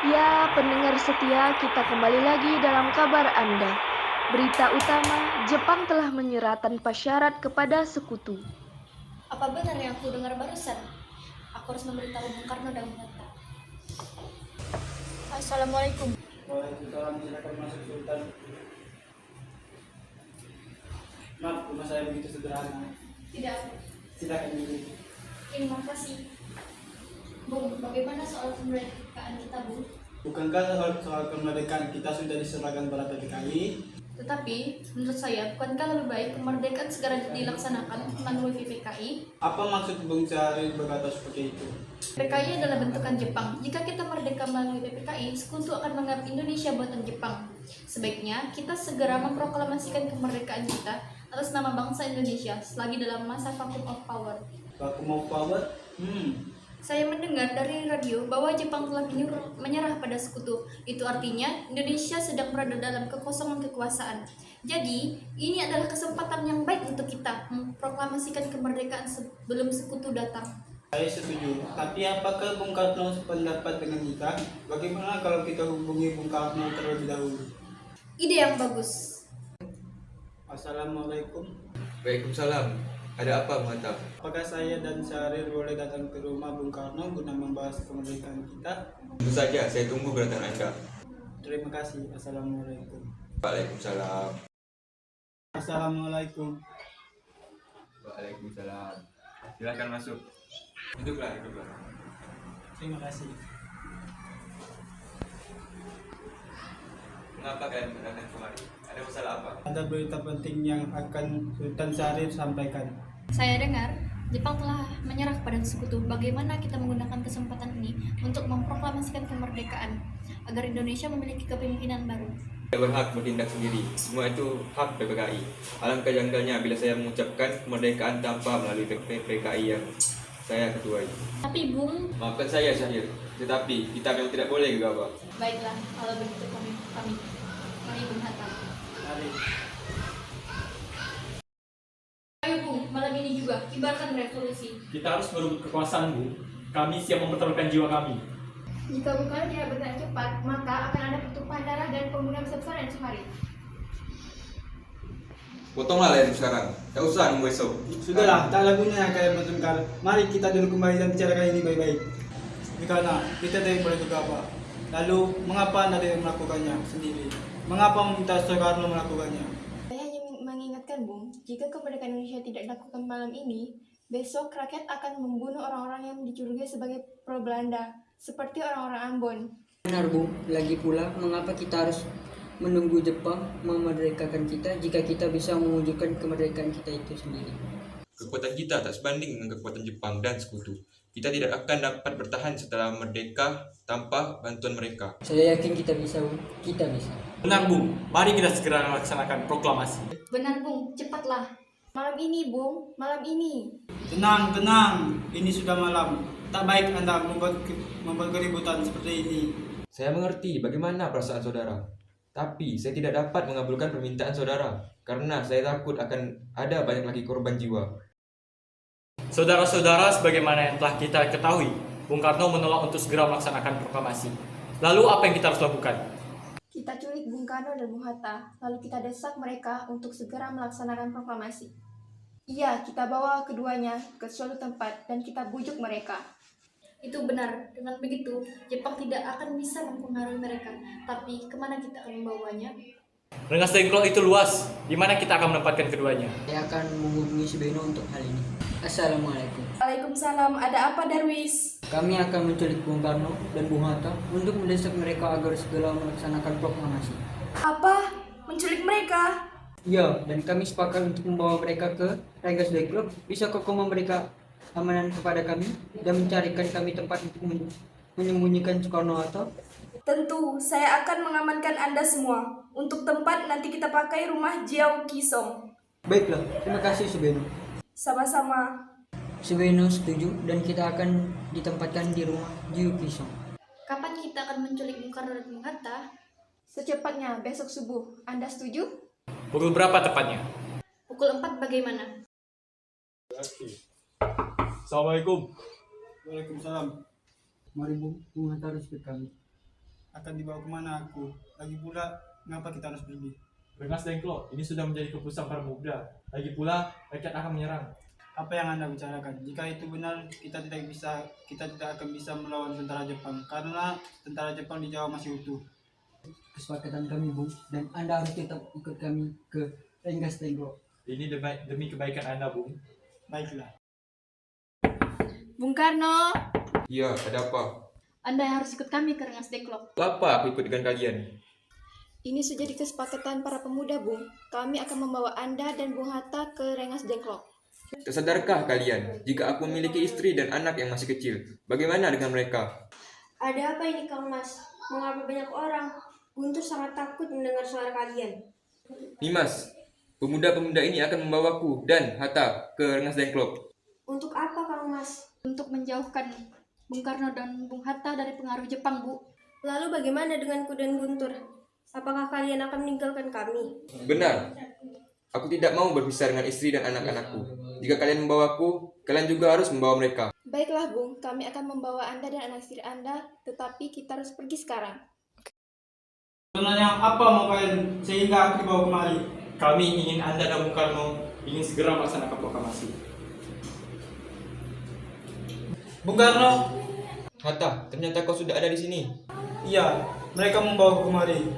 Ya, pendengar setia, kita kembali lagi dalam kabar Anda. Berita utama, Jepang telah menyerah tanpa syarat kepada sekutu. Apa benar yang aku dengar barusan? Aku harus memberitahu Bung Karno dan Hatta. Assalamualaikum. Waalaikumsalam, silakan masuk Sultan. Maaf, rumah saya begitu sederhana. Tidak, Silakan dulu. terima kasih. Bung, bagaimana soal kemerdekaan kita, Bung? Bukankah soal kemerdekaan kita sudah diserahkan pada PPKI? Tetapi, menurut saya, bukankah lebih baik kemerdekaan segera dilaksanakan melalui PPKI? Apa maksud Bung Syahrir berkata seperti itu? PPKI adalah bentukan Jepang. Jika kita merdeka melalui PPKI, sekutu akan menganggap Indonesia buatan Jepang. Sebaiknya, kita segera memproklamasikan kemerdekaan kita atas nama bangsa Indonesia selagi dalam masa vacuum of power. Baku mau power? Saya mendengar dari radio bahwa Jepang telah menyerah pada sekutu. Itu artinya Indonesia sedang berada dalam kekosongan kekuasaan. Jadi, ini adalah kesempatan yang baik untuk kita memproklamasikan kemerdekaan sebelum sekutu datang. Saya setuju. Tapi apakah Bung Karno sependapat dengan kita? Bagaimana kalau kita hubungi Bung Karno terlebih dahulu? Ide yang bagus. Assalamualaikum. Waalaikumsalam. Ada apa, Muhatta? Apakah saya dan Syahrir boleh datang ke rumah Bung Karno guna membahas kemerdekaan kita? Tentu saja, saya tunggu kedatangan Anda. Terima kasih. Assalamualaikum. Waalaikumsalam. Assalamualaikum. Waalaikumsalam. Silakan masuk. Duduklah. Terima kasih. Mengapa kalian datang kemari? Ada masalah apa? Ada berita penting yang akan Sultan Syarif sampaikan. Saya dengar Jepang telah menyerah pada sekutu. Bagaimana kita menggunakan kesempatan ini untuk memproklamasikan kemerdekaan agar Indonesia memiliki kepemimpinan baru? Saya berhak bertindak sendiri. Semua itu hak PPKI. Alangkah janggalnya bila saya mengucapkan kemerdekaan tanpa melalui PPKI yang saya ketuai. Tapi Bung, Maafkan saya, Syahir. Tetapi kita memang tidak boleh gegabah. baiklah kalau begitu kami mari Bung Hatta. Mari. Ayo Bung, malam ini juga kibarkan revolusi. Kita harus merebut kekuasaan, Bu. Kami siap mempertaruhkan jiwa kami. Jika Bung Karno tidak bergerak cepat, maka akan ada pertumpahan darah dan pembunuhan besar-besaran esok hari. Potonglah leher sekarang. Tak usah nunggu esok. Sudahlah, tak lagunya kalian bertengkar. Mari kita duduk kembali dan bicarakan ini baik-baik. Karena kita tidak boleh gegabah. Lalu, mengapa Anda tidak melakukannya sendiri? Mengapa meminta Soekarno melakukannya? Saya hanya mengingatkan Bung, jika kemerdekaan Indonesia tidak dilakukan malam ini, besok rakyat akan membunuh orang-orang yang dicurigai sebagai pro-Belanda, seperti orang-orang Ambon. Benar, Bung. Lagi pula, mengapa kita harus menunggu Jepang memerdekakan kita jika kita bisa mewujudkan kemerdekaan kita itu sendiri? Kekuatan kita tak sebanding dengan kekuatan Jepang dan sekutu. Kita tidak akan dapat bertahan setelah merdeka tanpa bantuan mereka. Saya yakin kita bisa, Bung. Kita bisa. Benar, Bung. Mari kita segera melaksanakan proklamasi. Benar Bung, cepatlah. Malam ini Bung, malam ini. Tenang, tenang. Ini sudah malam. Tak baik Anda membuat keributan seperti ini. Saya mengerti bagaimana perasaan saudara. Tapi saya tidak dapat mengabulkan permintaan saudara karena saya takut akan ada banyak lagi korban jiwa. Saudara-saudara, sebagaimana yang telah kita ketahui, Bung Karno menolak untuk segera melaksanakan proklamasi. Lalu apa yang kita harus lakukan? Kita culik Bung Karno dan Bung Hatta, lalu kita desak mereka untuk segera melaksanakan proklamasi. Iya, kita bawa keduanya ke suatu tempat dan kita bujuk mereka. Itu benar, dengan begitu Jepang tidak akan bisa mempengaruhi mereka. Tapi kemana kita akan membawanya? Rengas Dengklok itu luas, di mana kita akan menempatkan keduanya? Saya akan menghubungi Subeno untuk hal ini. Assalamualaikum. Waalaikumsalam, ada apa Darwis? Kami akan menculik Bung Karno dan Bung Hatta untuk mendesak mereka agar segera melaksanakan proklamasi. Apa? Menculik mereka? Ya, dan kami sepakat untuk membawa mereka ke Rengas Dengklok. Bisa kau memberikan amanan kepada kami dan mencarikan kami tempat untuk menyembunyikan Soekarno Hatta? Tentu, saya akan mengamankan Anda semua. Untuk tempat nanti kita pakai rumah Jiao Kisong. Baiklah, terima kasih Subeno. Sama-sama. Subeno setuju dan kita akan ditempatkan di rumah Jiu Kisong. Kapan kita akan menculik Bung Karno dan Bung Hatta? Secepatnya, besok subuh. Anda setuju? Pukul berapa tepatnya? Pukul 4 bagaimana? Assalamualaikum. Waalaikumsalam. Mari Bung Hatta respect kami. akan dibawa kemana aku? Lagi pula, mengapa kita harus pergi? Rengas Dengklok, ini sudah menjadi keputusan para pemuda. Lagi pula, rakyat akan menyerang. Apa yang Anda bicarakan? Jika itu benar, kita tidak akan bisa melawan tentara Jepang karena tentara Jepang di Jawa masih utuh. Kesepakatan kami, Bung, dan Anda harus tetap ikut kami ke Rengas Dengklok. Ini demi kebaikan Anda, Bung. Baiklah. Bung Karno, Ya, ada apa? Anda yang harus ikut kami ke Rengas Dengklok. Apa aku ikut dengan kalian? Ini sudah jadi kesepakatan para pemuda, Bung. Kami akan membawa Anda dan Bung Hatta ke Rengas Dengklok. Tersadarkah kalian, jika aku memiliki istri dan anak yang masih kecil, bagaimana dengan mereka? Ada apa ini Kang Mas? Mengapa banyak orang? Guntur sangat takut mendengar suara kalian. Nimas, pemuda-pemuda ini akan membawaku dan Hatta ke Rengas Dengklok. Untuk apa Kang Mas? Untuk menjauhkan Bung Karno dan Bung Hatta dari pengaruh Jepang, Bu. Lalu bagaimana denganku dan Guntur? Apakah kalian akan meninggalkan kami? Benar, aku tidak mau berpisah dengan istri dan anak-anakku. Jika kalian membawaku, kalian juga harus membawa mereka. Baiklah, Bung. Kami akan membawa Anda dan anak istri Anda, tetapi kita harus pergi sekarang. Sebenarnya apa mau kalian sehingga aku dibawa kemari? Kami ingin Anda dan Bung Karno ingin segera melaksanakan proklamasi. Bung Karno, Hatta, ternyata kau sudah ada di sini. iya, mereka membawa kemari.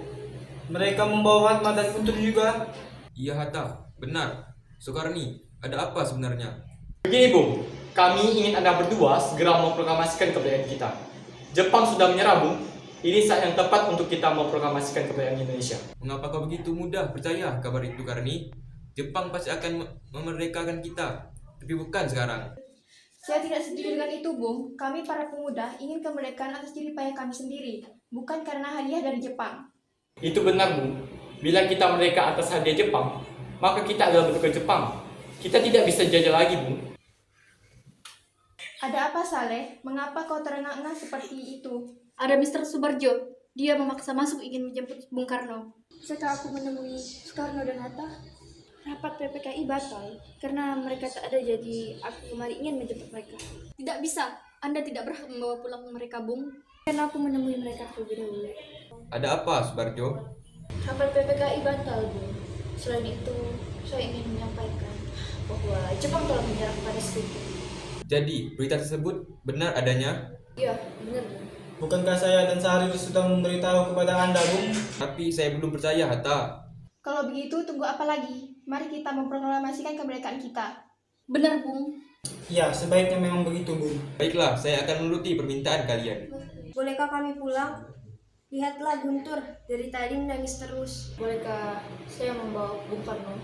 Mereka membawa Fatma dan Guntur juga. Iya Hatta, benar. Soekarni, ada apa sebenarnya? Begini, Bung. Kami ingin Anda berdua segera memproklamasikan kemerdekaan kita. Jepang sudah menyerah, Bung. Ini saat yang tepat untuk kita memproklamasikan kemerdekaan Indonesia. Mengapa kau begitu mudah percaya kabar itu, Karni? Jepang pasti akan memerdekakan kita, tapi bukan sekarang. Saya tidak setuju dengan itu, Bung. Kami para pemuda ingin kemerdekaan atas jerih payah kami sendiri, bukan karena hadiah dari Jepang. Itu benar, Bung. Bila kita merdeka atas hadiah Jepang, maka kita adalah bentuk Jepang. Kita tidak bisa jajah lagi, Bung. Ada apa, Saleh? Mengapa kau terengah-engah seperti itu? Ada Mr. Subarjo. Dia memaksa masuk ingin menjemput Bung Karno. Setelah aku menemui Soekarno dan Hatta, rapat PPKI batal karena mereka tak ada, jadi aku kemarin ingin menjemput mereka. Tidak bisa. Anda tidak berhak membawa pulang mereka, Bung. Karena aku menemui mereka terlebih dahulu. Ada apa, Subarjo? Rapat PPKI batal, Bu. Selain itu, saya ingin menyampaikan bahwa Jepang telah menyerang pada Sekutu. Jadi, berita tersebut benar adanya? Iya, benar, Bu. Bukankah saya dan Sahari sudah memberitahu kepada Anda, Bung? Tapi saya belum percaya, Hatta. Kalau begitu, tunggu apa lagi? Mari kita memproklamasikan kemerdekaan kita. Benar, Bung. Ya, sebaiknya memang begitu, Bung. Baiklah, saya akan menuruti permintaan kalian. Bolehkah kami pulang? Lihatlah Guntur, dari tadi menangis terus. Bolehkah saya membawa Bung Karno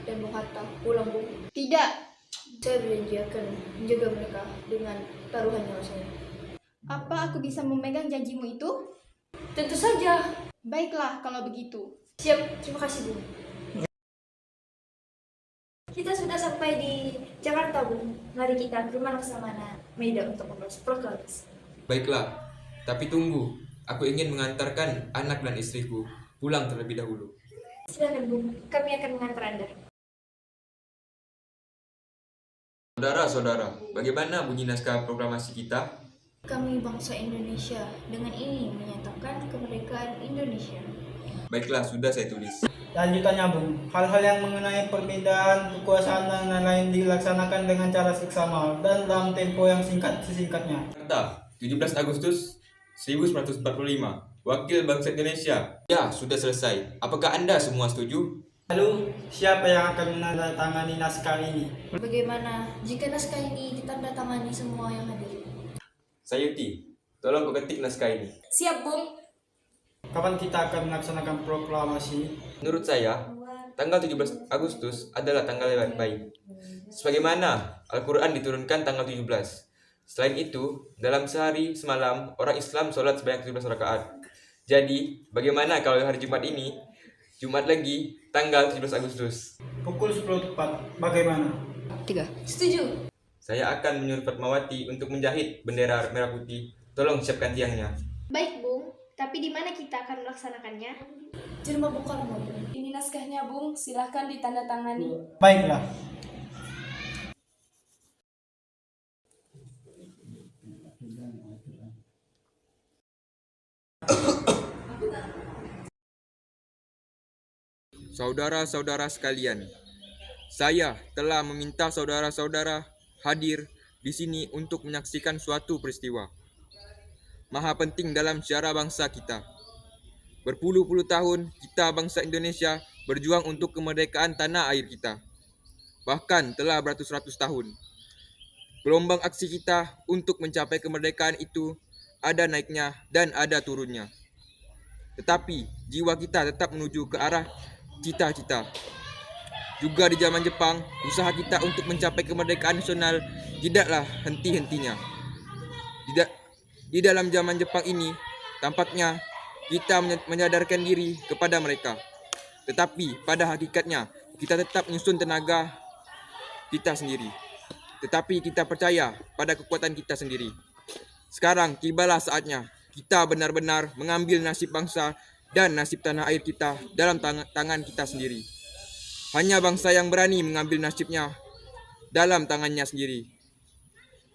dan Bung Hatta pulang, Bung? Tidak. Saya berjanji akan menjaga mereka dengan taruhan nyawa saya. Apa aku bisa memegang janjimu itu? Tentu saja. Baiklah, kalau begitu. Siap, terima kasih, Bu. Kita sudah sampai di Jakarta, Bu. Mari kita ke rumah Laksamana Medan untuk proklamasi. Baiklah, tapi tunggu. Aku ingin mengantarkan anak dan istriku pulang terlebih dahulu. Silakan, Bu. Kami akan mengantar Anda. Saudara-saudara, bagaimana bunyi naskah proklamasi kita? Kami bangsa Indonesia dengan ini menyatakan kemerdekaan Indonesia. Baiklah, sudah saya tulis. Lanjutannya, Bung. Hal-hal yang mengenai perbedaan kekuasaan dan lain-lain dilaksanakan dengan cara seksama dan dalam tempo yang sesingkatnya. Jakarta, 17 Agustus 1945. Wakil bangsa Indonesia. Ya, sudah selesai. Apakah Anda semua setuju? Lalu, siapa yang akan menandatangani naskah ini? Bagaimana jika naskah ini ditandatangani semua yang hadir? Sayuti, tolong kau ketik naskah ini. Siap, Bung. Kapan kita akan melaksanakan proklamasi? Menurut saya, tanggal 17 Agustus adalah tanggal yang baik. Sebagaimana Al-Quran diturunkan tanggal 17. Selain itu, dalam sehari semalam, orang Islam sholat sebanyak 17 rakaat. Jadi, bagaimana kalau hari Jumat ini, Jumat lagi, tanggal 17 Agustus? Pukul 10 tepat. Bagaimana? Setuju. Saya akan menyuruh Fatmawati untuk menjahit bendera merah putih. Tolong siapkan tiangnya. Baik, Bung. Tapi di mana kita akan melaksanakannya? Di rumah Bung Karno. Ini naskahnya, Bung. Silahkan ditandatangani. Baiklah. saudara-saudara sekalian, saya telah meminta saudara-saudara hadir di sini untuk menyaksikan suatu peristiwa maha penting dalam sejarah bangsa kita. Berpuluh-puluh tahun kita bangsa Indonesia berjuang untuk kemerdekaan tanah air kita. Bahkan telah beratus-ratus tahun. Gelombang aksi kita untuk mencapai kemerdekaan itu ada naiknya dan ada turunnya. Tetapi jiwa kita tetap menuju ke arah cita-cita. Juga di zaman Jepang, usaha kita untuk mencapai kemerdekaan nasional tidaklah henti-hentinya. Di dalam zaman Jepang ini, tampaknya kita menyadarkan diri kepada mereka. Tetapi pada hakikatnya, kita tetap menyusun tenaga kita sendiri. Tetapi kita percaya pada kekuatan kita sendiri. Sekarang tibalah saatnya kita benar-benar mengambil nasib bangsa dan nasib tanah air kita dalam tangan kita sendiri. Hanya bangsa yang berani mengambil nasibnya dalam tangannya sendiri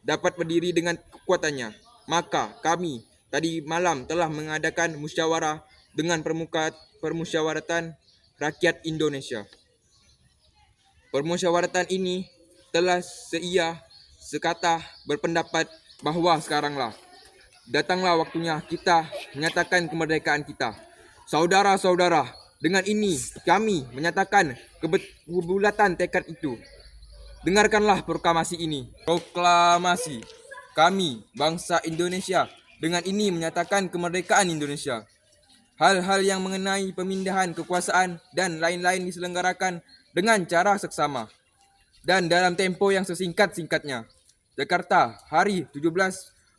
dapat berdiri dengan kekuatannya. Maka kami tadi malam telah mengadakan musyawarah dengan Permusyawaratan Rakyat Indonesia. Permusyawaratan ini telah sekata berpendapat bahwa datanglah waktunya kita menyatakan kemerdekaan kita. Saudara-saudara, dengan ini kami menyatakan kebulatan tekad itu. Dengarkanlah proklamasi ini. Proklamasi kami, bangsa Indonesia, dengan ini menyatakan kemerdekaan Indonesia. Hal-hal yang mengenai pemindahan kekuasaan dan lain-lain diselenggarakan dengan cara seksama dan dalam tempo yang sesingkat-singkatnya. Jakarta, hari 17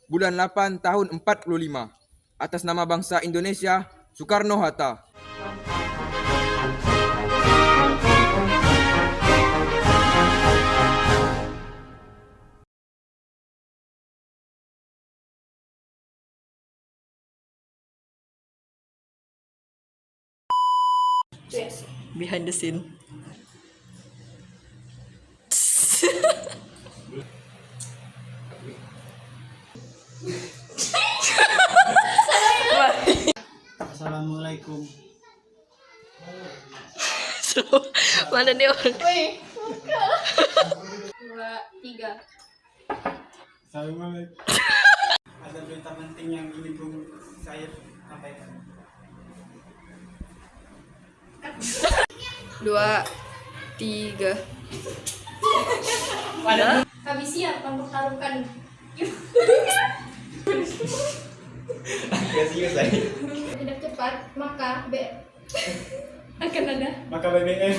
bulan 8 tahun 45. Atas nama bangsa Indonesia, Soekarno-Hatta. Behind the scene. Assalamualaikum. Mana nih orang? 2, 3. Assalamualaikum. Ada berita penting yang ingin saya sampaikan. 2, 3. Kami siap mempertaruhkan tidak cepat, maka akan ada. Maka BBM.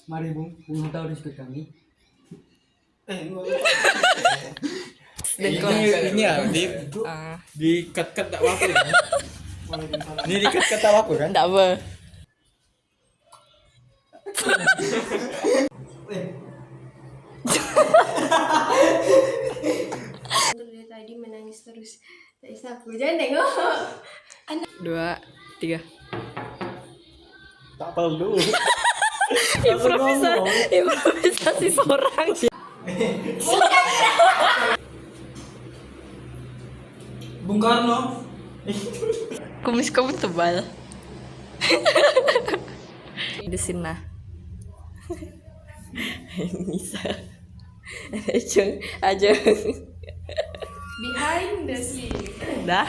Mari Bung Hatta harus ikut kami. Ini ya di cut-cut tak apa kan? Ini di cut-cut tak apa kan? Tak apa. Dari tadi menangis terus. Tak bisa aku jangan tengok. 2, 3. Tak perlu. Improvisasi seorang. Bung Karno. Kumis kamu tebal. Di sini nah. Bisa. Aja. Behind the scene. Dah.